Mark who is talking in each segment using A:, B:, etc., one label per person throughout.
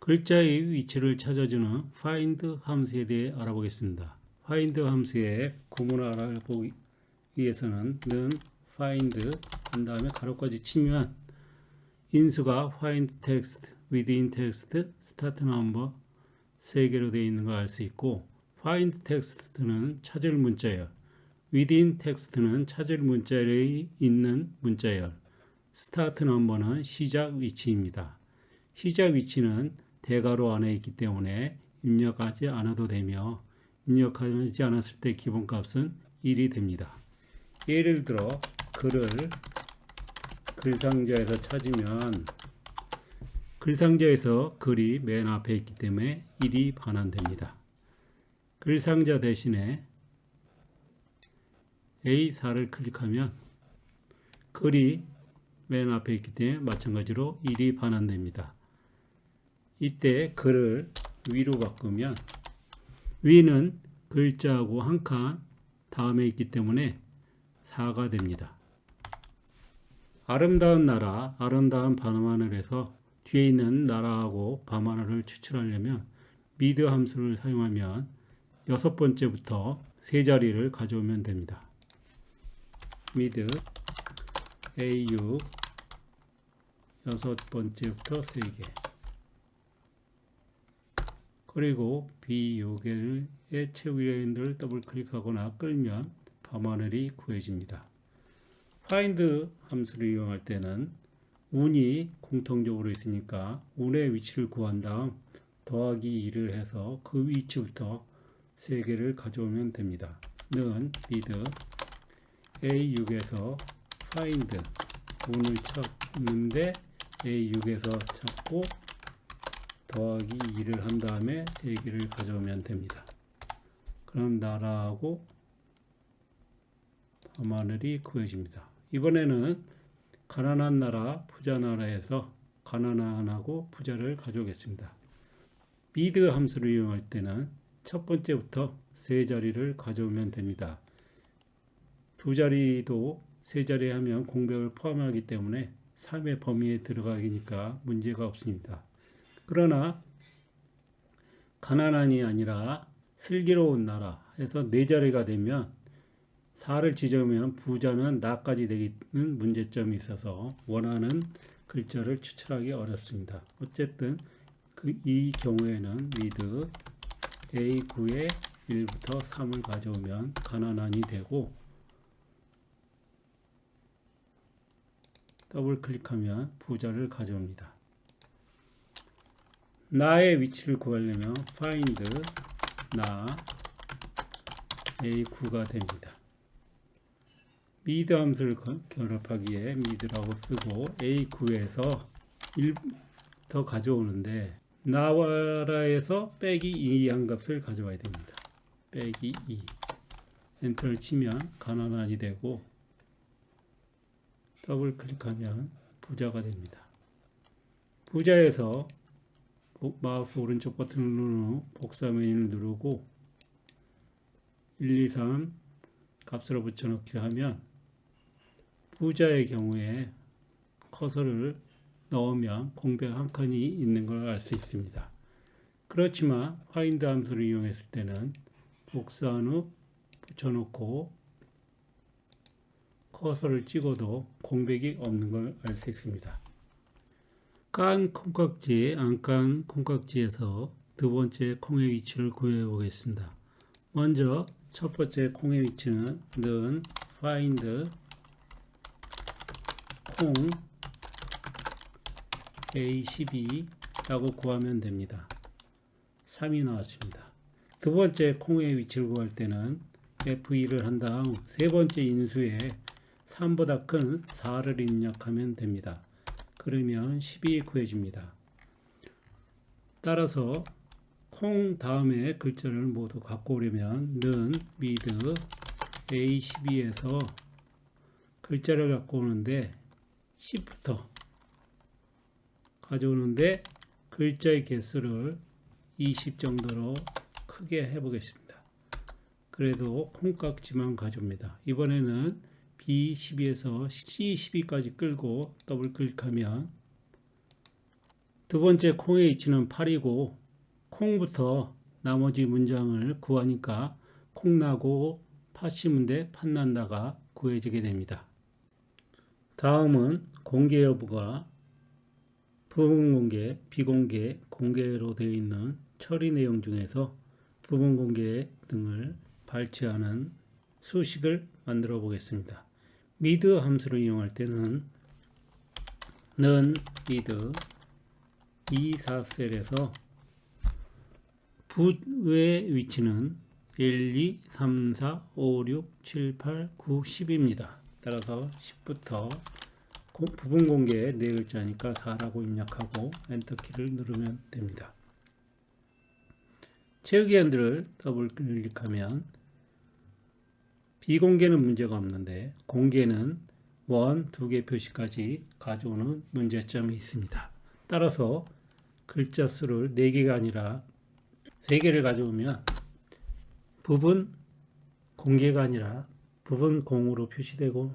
A: 글자의 위치를 찾아주는 find 함수에 대해 알아보겠습니다. find 함수의 구문을 알아보기 위해서는 는 find 한 다음에 가로까지 치면 인수가 find text, within text, start number 세 개로 되어 있는 걸 알 수 있고 find text는 찾을 문자열, within text는 찾을 문자열이 있는 문자열, start number는 시작 위치입니다. 시작 위치는 대괄호 안에 있기 때문에 입력하지 않아도 되며 입력하지 않았을 때 기본값은 1이 됩니다. 예를 들어 글을 글상자에서 찾으면 글상자에서 글이 맨 앞에 있기 때문에 1이 반환됩니다. 글상자 대신에 A4를 클릭하면 글이 맨 앞에 있기 때문에 마찬가지로 1이 반환됩니다. 이때 글을 위로 바꾸면 위는 글자하고 한 칸 다음에 있기 때문에 4가 됩니다. 아름다운 나라, 아름다운 밤하늘에서 뒤에 있는 나라하고 밤하늘을 추출하려면 mid 함수를 사용하면 여섯 번째부터 세 자리를 가져오면 됩니다. mid A6 여섯 번째부터 3개 그리고 B6개의 채우기 라인들을 더블 클릭하거나 끌면 밤하늘이 구해집니다. find 함수를 이용할 때는 운이 공통적으로 있으니까 운의 위치를 구한 다음 더하기 2를 해서 그 위치부터 3개를 가져오면 됩니다. 는 mid A6에서 find 운을 찾는데 A6에서 찾고 더하기 2를 한 다음에 3개를 가져오면 됩니다. 그럼 나라하고 밤하늘이 구해집니다. 이번에는 가난한 나라, 부자 나라에서 가난하고 부자를 가져오겠습니다. mid 함수를 이용할 때는 첫 번째부터 세 자리를 가져오면 됩니다. 두 자리도 세 자리 하면 공백을 포함하기 때문에 3의 범위에 들어가니까 문제가 없습니다. 그러나 가난한이 아니라 슬기로운 나라 해서 네 자리가 되면 4를 지정하면 부자는 나까지 되는 문제점이 있어서 원하는 글자를 추출하기 어렵습니다. 어쨌든 이 경우에는 mid A9에 1부터 3을 가져오면 가난한이 되고 더블 클릭하면 부자를 가져옵니다. 나의 위치를 구하려면 find 나 A9가 됩니다. mid 함수를 결합하기에 mid라고 쓰고 A9에서 1 더 가져오는데 나라에서 빼기 2한 값을 가져와야 됩니다. 빼기 2 엔터를 치면 가난한이 되고 더블 클릭하면 부자가 됩니다. 부자에서 마우스 오른쪽 버튼을 누른 후 복사 메뉴를 누르고 1, 2, 3 값으로 붙여넣기를 하면 부자의 경우에 커서를 넣으면 공백 한 칸이 있는 걸 알 수 있습니다. 그렇지만 find 함수를 이용했을 때는 복사한 후 붙여놓고 커서를 찍어도 공백이 없는 걸 알 수 있습니다. 깐 콩깍지, 안 깐 콩깍지에서 두 번째 콩의 위치를 구해 보겠습니다. 먼저 첫 번째 콩의 위치는 는 find 콩 A12라고 구하면 됩니다. 3이 나왔습니다. 두 번째 콩의 위치를 구할 때는 F2를 한 다음 세 번째 인수에 3보다 큰 4를 입력하면 됩니다. 그러면 12이 구해집니다. 따라서 콩 다음에 글자를 모두 갖고 오려면 는 mid A12에서 글자를 갖고 오는데 10부터 가져오는데 글자의 개수를 20 정도로 크게 해보겠습니다. 그래도 콩깍지만 가져옵니다. 이번에는 B12에서 C12까지 끌고 더블 클릭하면 두 번째 콩의 위치는 8이고 콩부터 나머지 문장을 구하니까 콩나고 팥 심은 데 팥난다가 구해지게 됩니다. 다음은 공개 여부가 부분 공개, 비공개, 공개로 되어 있는 처리 내용 중에서 부분 공개 등을 발췌하는 수식을 만들어 보겠습니다. mid 함수를 이용할 때는 는 mid 이 4셀에서 붓의 위치는 1, 2, 3, 4, 5, 6, 7, 8, 9, 10입니다. 따라서 10부터 부분 공개 네 글자니까 4라고 입력하고 엔터키를 누르면 됩니다. 채우기 핸들을 더블 클릭하면 비공개는 문제가 없는데 공개는 원, 두 개 표시까지 가져오는 문제점이 있습니다. 따라서 글자 수를 4개가 아니라 3개를 가져오면 부분 공개가 아니라 부분 공으로 표시되고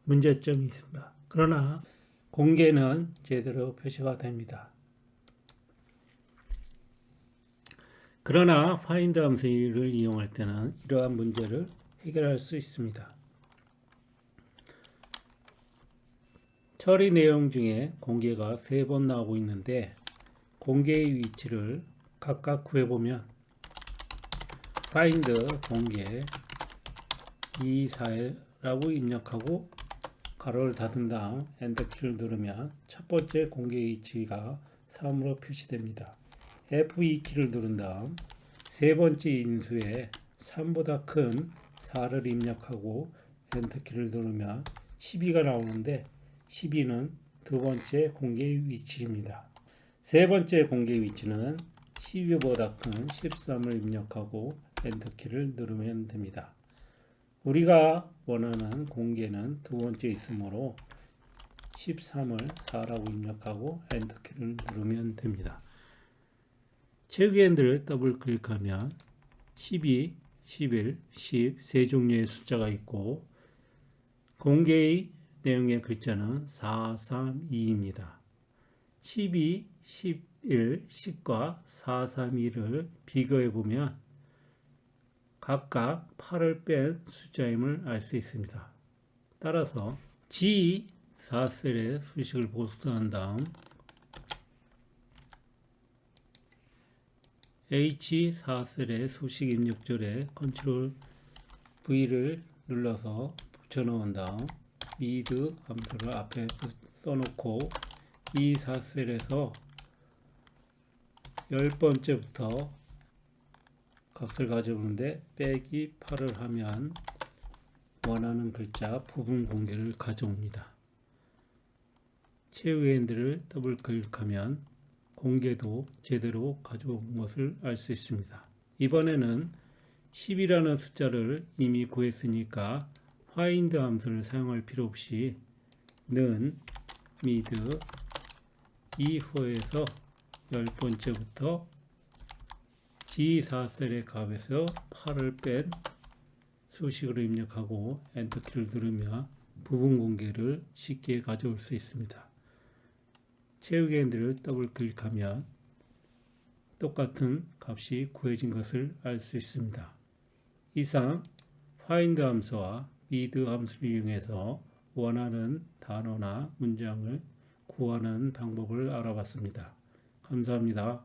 A: 문제점이 있습니다. 그러나 공개는 제대로 표시가 됩니다. 그러나 find 함수를 이용할 때는 이러한 문제를 해결할 수 있습니다. 처리 내용 중에 공개가 3번 나오고 있는데 공개의 위치를 각각 구해보면 find 공개 2, 4라고 입력하고 가로를 닫은 다음 엔터키를 누르면 첫 번째 공개 위치가 3으로 표시됩니다. F2키를 누른 다음 세 번째 인수에 3보다 큰 4를 입력하고 엔터키를 누르면 12가 나오는데 12는 두 번째 공개 위치입니다. 세 번째 공개 위치는 12보다 큰 13을 입력하고 엔터키를 누르면 됩니다. 우리가 원하는 공개는 두 번째 있으므로 13을 4라고 입력하고 엔터키를 누르면 됩니다. 채우기 핸들을 더블 클릭하면 12, 11, 10 세 종류의 숫자가 있고 공개의 내용의 글자는 4, 3, 2입니다. 12, 11, 10과 4, 3, 2를 비교해 보면 각각 8을 뺀 숫자임을 알 수 있습니다. 따라서 G 4셀의 수식을 복사한 다음 H 4셀의 수식 입력절에 Ctrl V를 눌러서 붙여넣은 다음 mid 함수를 앞에 써놓고 이 4셀에서 10번째부터 값을 가져오는데 빼기 8을 하면 원하는 글자 부분 공개를 가져옵니다. 채우기 핸들을 더블 클릭하면 공개도 제대로 가져온 것을 알 수 있습니다. 이번에는 10이라는 숫자를 이미 구했으니까 find 함수를 사용할 필요 없이 는 mid E4에서 10번째부터 G4셀의 값에서 8을 뺀 수식으로 입력하고 엔터키를 누르며 부분 공개를 쉽게 가져올 수 있습니다. 채우기 핸들을 더블 클릭하면 똑같은 값이 구해진 것을 알 수 있습니다. 이상 find 함수와 mid 함수를 이용해서 원하는 단어나 문장을 구하는 방법을 알아봤습니다. 감사합니다.